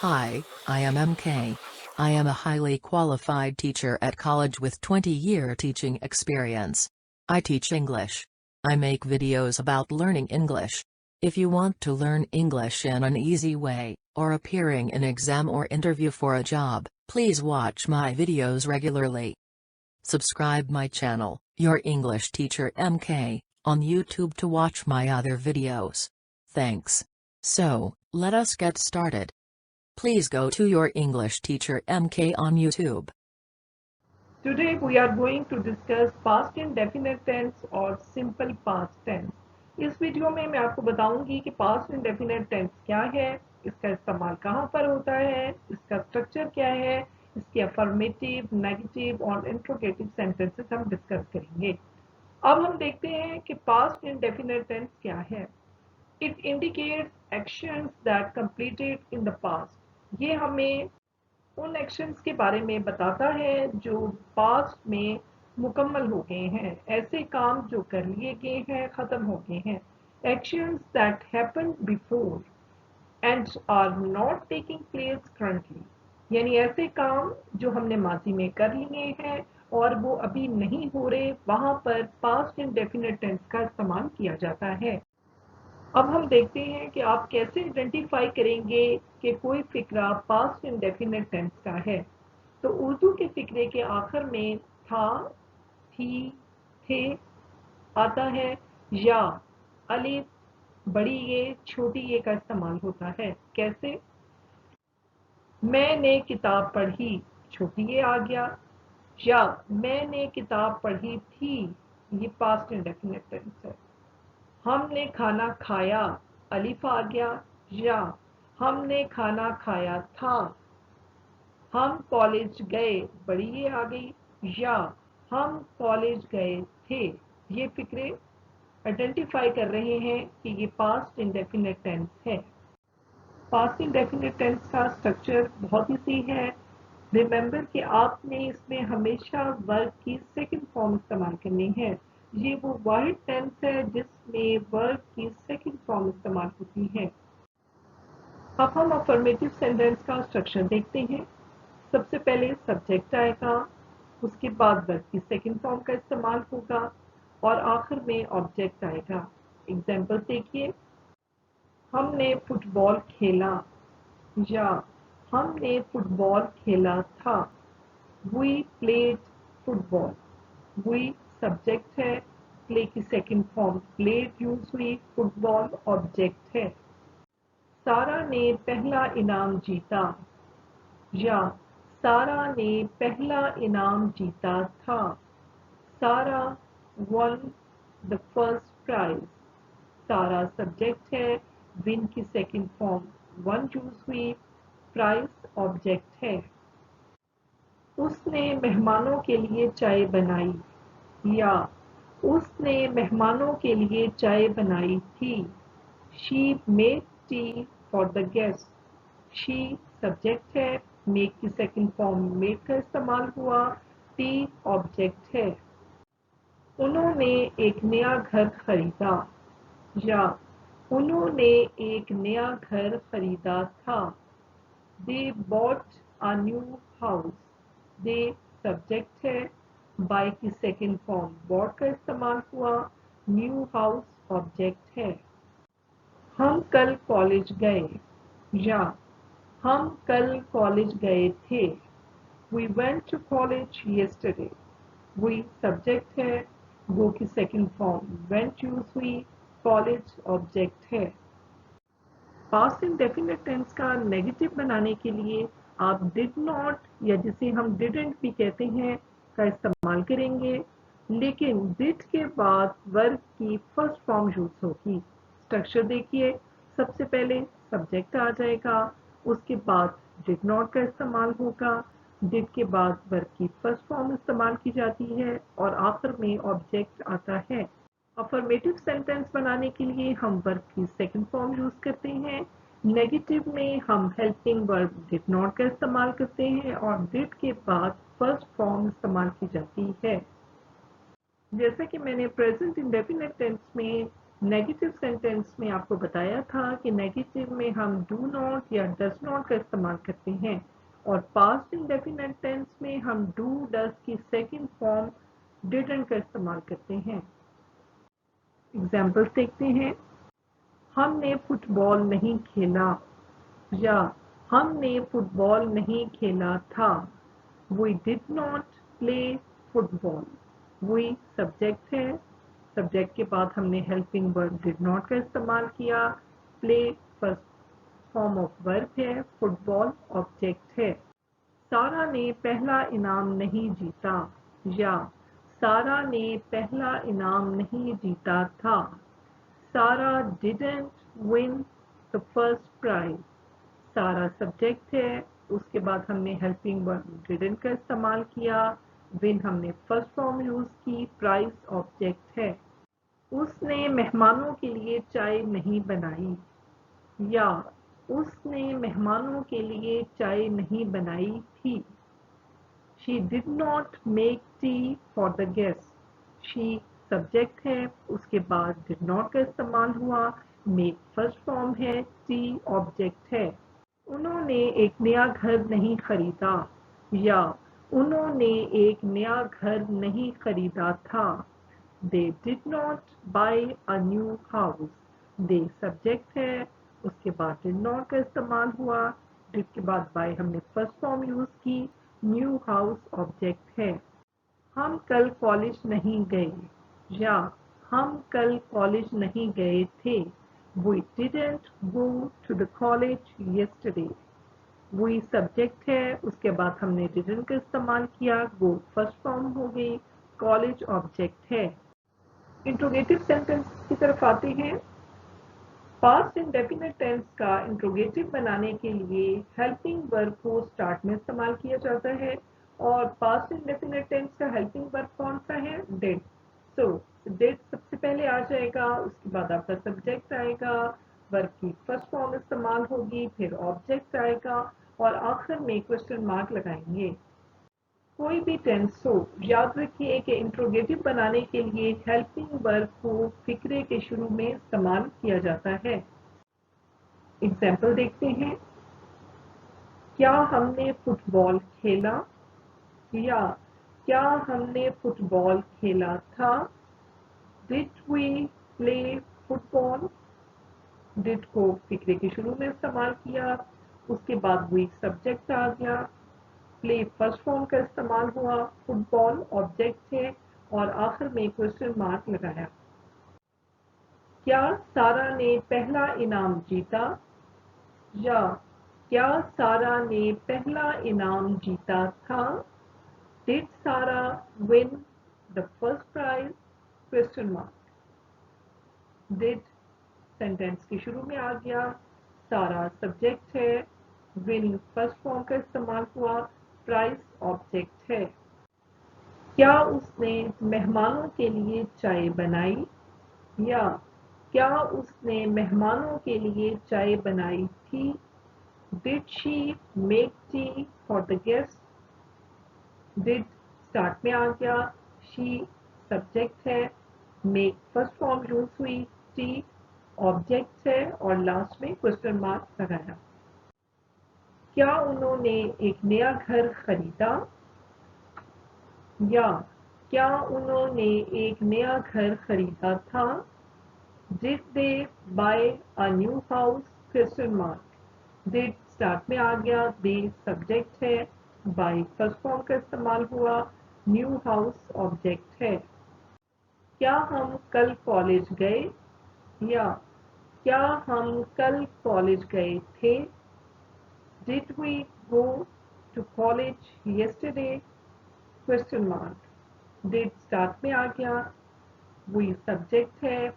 Hi, I am MK. I am a highly qualified teacher at college with 20-year teaching experience. I teach English. I make videos about learning English. If you want to learn English in an easy way, or appearing in exam or interview for a job, please watch my videos regularly. Subscribe my channel, Your English Teacher MK, on YouTube to watch my other videos. Thanks. So, let us get started. Please go to Your English Teacher MK on YouTube. Today we are going to discuss past indefinite tense और simple past tense. इस video में मैं आपको बताऊंगी कि past indefinite tense क्या है, इसका इस्तेमाल कहाँ पर होता है, इसका स्ट्रक्चर क्या है, इसके अफर्मेटिव, नेगेटिव और इंट्रोगेटिव सेंटेंसेस हम डिस्कस करेंगे। अब हम देखते हैं कि past indefinite tense क्या है। It indicates actions that completed in the past. ये हमें उन एक्शंस के बारे में बताता है जो पास्ट में मुकम्मल हो गए हैं, ऐसे काम जो कर लिए गए हैं, खत्म हो गए हैं। Actions that happened before and are not taking place currently, यानी ऐसे काम जो हमने माजी में कर लिए हैं और वो अभी नहीं हो रहे, वहां पर पास्ट इंडेफिनिट टेंस का इस्तेमाल किया जाता है। अब हम देखते हैं कि आप कैसे आइडेंटिफाई करेंगे कि कोई फिक्रा पास्ट इंडेफिनिट टेंस का है। तो उर्दू के फिक्रे के आखिर में था, थी, थे आता है, या अलिफ, बड़ी ये, छोटी ये का इस्तेमाल होता है। कैसे? मैंने किताब पढ़ी, छोटी ये आ गया, या मैंने किताब पढ़ी थी, ये पास्ट इंडेफिनिट टेंस है। हमने खाना खाया, अलिफ आ गया, या हमने खाना खाया था। हम कॉलेज गए, बड़ी ये आ गई, या हम कॉलेज गए थे। ये फिक्रे आइडेंटिफाई कर रहे हैं कि ये पास्ट इंडेफिनिट टेंस है। पास्ट इंडेफिनिट टेंस का स्ट्रक्चर बहुत ही सही है। रिमेंबर कि आपने इसमें हमेशा वर्ब की सेकंड फॉर्म इस्तेमाल करनी है। ये वो वाहिद टेंस है जिसमें वर्ब की सेकंड फॉर्म इस्तेमाल होती है। अब हम अफर्मेटिव सेंटेंस का स्ट्रक्चर देखते हैं। सबसे पहले सब्जेक्ट आएगा, उसके बाद वर्ब की सेकंड फॉर्म का इस्तेमाल होगा और आखिर में ऑब्जेक्ट आएगा। एग्जाम्पल देखिए, हमने फुटबॉल खेला, या हमने फुटबॉल खेला था। We played football. We subject है, प्ले की सेकंड फॉर्म प्लेड यूज हुई, फुटबॉल ऑब्जेक्ट है। सारा ने पहला इनाम जीता, या सारा ने पहला इनाम जीता था। सारा won the first prize. सारा सब्जेक्ट है, विन की सेकंड फॉर्म वन यूज हुई, प्राइज ऑब्जेक्ट है। उसने मेहमानों के लिए चाय बनाई, या उसने मेहमानों के लिए चाय बनाई थी। She made tea for the guest. She subject है, मेक की सेकंड फॉर्म मेड का इस्तेमाल हुआ, टी ऑब्जेक्ट है। उन्होंने एक नया घर खरीदा, या उन्होंने एक नया घर खरीदा था। They bought a new house. They subject है, बाय की सेकंड फॉर्म bought का इस्तेमाल हुआ, न्यू हाउस ऑब्जेक्ट है। हम कल कॉलेज गए, या हम कल कॉलेज गए थे। We went to college yesterday. We subject है, go की सेकंड फॉर्म went यूज हुई, कॉलेज ऑब्जेक्ट है। पास्ट इंडेफिनिट टेंस का नेगेटिव बनाने के लिए आप डिड नॉट, या जिसे हम डिडंट भी कहते हैं, का इस्तेमाल करेंगे, लेकिन डिड के बाद वर्ब की फर्स्ट फॉर्म यूज होगी। स्ट्रक्चर देखिए, सबसे पहले सब्जेक्ट आ जाएगा, उसके बाद डिड नॉट का इस्तेमाल होगा, डिड के बाद वर्ब की फर्स्ट फॉर्म इस्तेमाल की जाती है और आखिर में ऑब्जेक्ट आता है। अफर्मेटिव सेंटेंस बनाने के लिए हम वर्ब की सेकंड फॉर्म यूज करते हैं। नेगेटिव में हम हेल्पिंग वर्ब डिड नॉट का इस्तेमाल करते हैं और डिड के बाद फर्स्ट फॉर्म इस्तेमाल की जाती है। जैसे कि मैंने प्रेजेंट इंडेफिनिट टेंस में नेगेटिव सेंटेंस में आपको बताया था कि नेगेटिव में हम डू नॉट या डज नॉट का इस्तेमाल करते हैं और पास्ट इंडेफिनिट टेंस में हम डू डज की सेकंड फॉर्म डिडंट का इस्तेमाल करते हैं। एग्जाम्पल्स देखते हैं। हमने फुटबॉल नहीं खेला या हमने फुटबॉल नहीं खेला था। We did not play football. We subject है, सब्जेक्ट के बाद हमने हेल्पिंग वर्ब डिड नॉट का इस्तेमाल किया। Play first form of verb है, फुटबॉल ऑब्जेक्ट है। सारा ने पहला इनाम नहीं जीता या सारा ने पहला इनाम नहीं जीता था। सारा didn't win the first prize. सारा सब्जेक्ट है, उसके बाद हमने हेल्पिंग वर्ब डिडंट का इस्तेमाल किया। विन हमने फर्स्ट फॉर्म यूज की, प्राइस ऑब्जेक्ट है। उसने मेहमानों के लिए चाय नहीं बनाई या उसने मेहमानों के लिए चाय नहीं बनाई थी। She did not make tea for the guests. She subject है, उसके बाद did not का इस्तेमाल हुआ। make फर्स्ट फॉर्म है, tea ऑब्जेक्ट है। उन्होंने एक नया घर नहीं खरीदा या उन्होंने एक नया घर नहीं खरीदा था। They did not buy a new house. They subject है, उसके बाद did not का इस्तेमाल हुआ। did के बाद by हमने फर्स्ट फॉर्म यूज की। न्यू हाउस ऑब्जेक्ट है। हम कल कॉलेज नहीं गए या हम कल कॉलेज नहीं गए थे। We didn't go to the college yesterday. We subject है, उसके बाद हमने didn't का इस्तेमाल किया। go फर्स्ट फॉर्म हो गई, कॉलेज ऑब्जेक्ट है। इंट्रोगेटिव सेंटेंस की तरफ आते हैं। पास्ट इंडेफिनिट टेंस का इंट्रोगेटिव बनाने के लिए हेल्पिंग वर्ब को स्टार्ट में इस्तेमाल किया जाता है और पास्ट इंडेफिनिट टेंस का हेल्पिंग वर्ब कौन सा है? डिड। सो डिड सबसे पहले आ जाएगा, उसके बाद आपका सब्जेक्ट आएगा, वर्ब की फर्स्ट फॉर्म इस्तेमाल होगी, फिर ऑब्जेक्ट आएगा और आखिर में क्वेश्चन मार्क लगाएंगे। कोई भी टेंस हो, याद रखिए कि इंट्रोगेटिव बनाने के लिए हेल्पिंग वर्ब को फिक्रे के शुरू में इस्तेमाल किया जाता है। एग्जाम्पल देखते हैं। क्या हमने फुटबॉल खेला या क्या हमने फुटबॉल खेला था। Did we play football. Did को फिक्रे के शुरू में इस्तेमाल किया, उसके बाद वी सब्जेक्ट आ गया, प्ले फर्स्ट फॉर्म का इस्तेमाल हुआ, फुटबॉल ऑब्जेक्ट है और आखिर में क्वेश्चन मार्क लगाया। क्या सारा ने पहला इनाम जीता या क्या सारा ने पहला इनाम जीता था। Did Sara win the first prize, question mark. Did sentence के शुरू में आ गया, सारा सब्जेक्ट है, विन फर्स्ट फॉर्म का इस्तेमाल हुआ, प्राइस ऑब्जेक्ट है। क्या उसने मेहमानों के लिए चाय बनाई या क्या उसने मेहमानों के लिए चाय बनाई थी। Did she make tea for the guest. Did start में आ गया, शी सब्जेक्ट है, मेक फर्स्ट फॉर्म यूज हुई, टी ऑब्जेक्ट है और लास्ट में क्वेश्चन मार्क लगाया। क्या उन्होंने एक नया घर खरीदा या क्या उन्होंने एक नया घर खरीदा था। Did they buy a new house, question mark. Did start में आ गया, दे सब्जेक्ट है, बाय फर्स्ट फॉर्म का इस्तेमाल हुआ, न्यू हाउस ऑब्जेक्ट है। क्या हम कल कॉलेज गए या क्या हम कल कॉलेज गए थे। Did we go to college yesterday, question mark. Did start में आ गया, वी सब्जेक्ट है,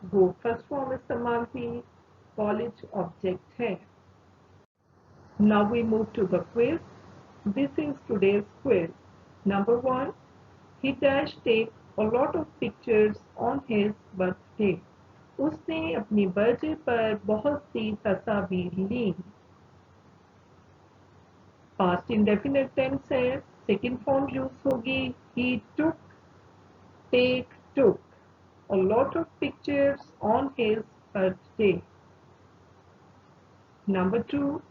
गो फर्स्ट फॉर्म इस्तेमाल हुई, कॉलेज ऑब्जेक्ट है। Now we move to the quiz. This is today's quiz. Number 1. He dash take a lot of pictures on his birthday. उसने अपनी birthday पर बहुत सी तस्वीर ली। पास्ट इंडेफिनिट टेंस है, सेकंड फॉर्म यूज होगी he took, take, took. a lot of pictures on his birthday. Number 2.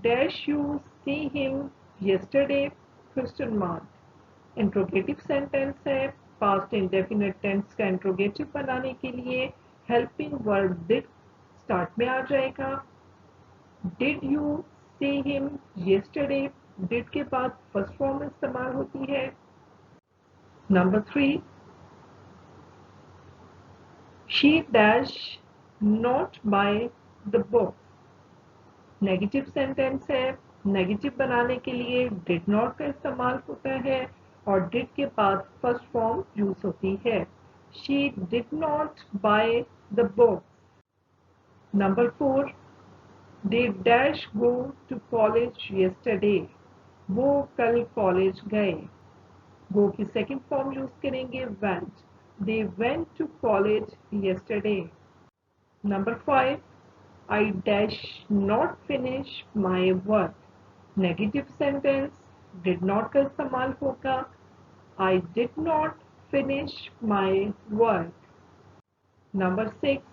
Dash you see him yesterday? Question mark. Interrogative sentence है. Past indefinite tense का interrogative बनाने के लिए helping verb did start में आ जाएगा. Did you see him yesterday? Did के बाद first form इस्तेमाल होती है. Number 3. She dash not buy the book. Negative sentence है. नेगेटिव बनाने के लिए डिड नॉट का इस्तेमाल होता है और डिड के बाद फर्स्ट फॉर्म यूज होती है. She did not buy the book. Number 4. They dash go to college yesterday. वो कल कॉलेज गए. गो की सेकंड फॉर्म यूज करेंगे went. They went to college yesterday. Number 5. I dash not finish my work. Negative sentence. Did not का इस्तेमाल होगा. I did not finish my work. Number 6.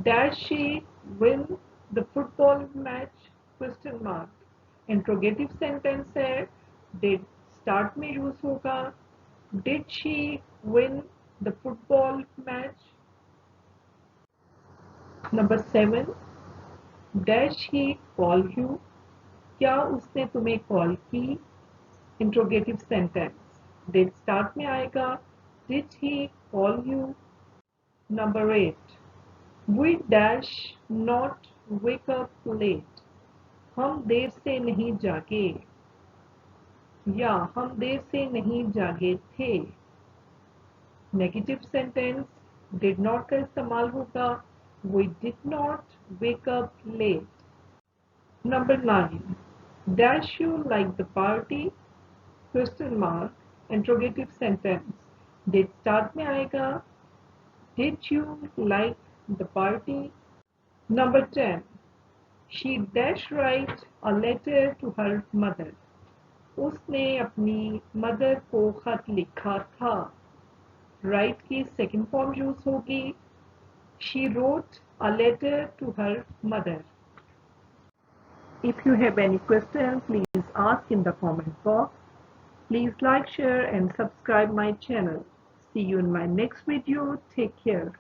Dash she win the football match? Question mark. Interrogative sentence है. Did start में use होगा. Did she win the football match? Number 7. Dash he call you? क्या उसने तुम्हें call की? Interrogative sentence. Did start में आएगा. Did he call you? Number 8. We dash not wake up late. हम देर से नहीं जागे या हम देर से नहीं जागे थे. Negative sentence. डिड नॉट का इस्तेमाल होगा. We did not wake up late. Number 9. Dash you like the party? Question mark. Interrogative sentence. Did start में आएगा. Did you like the party? Number 10. She dash write a letter to her mother. उसने अपनी mother को खत लिखा था. Write की second form use होगी. She wrote a letter to her mother. If you have any question, please ask in the comment box. Please like, share and subscribe my channel. See you in my next video. Take care.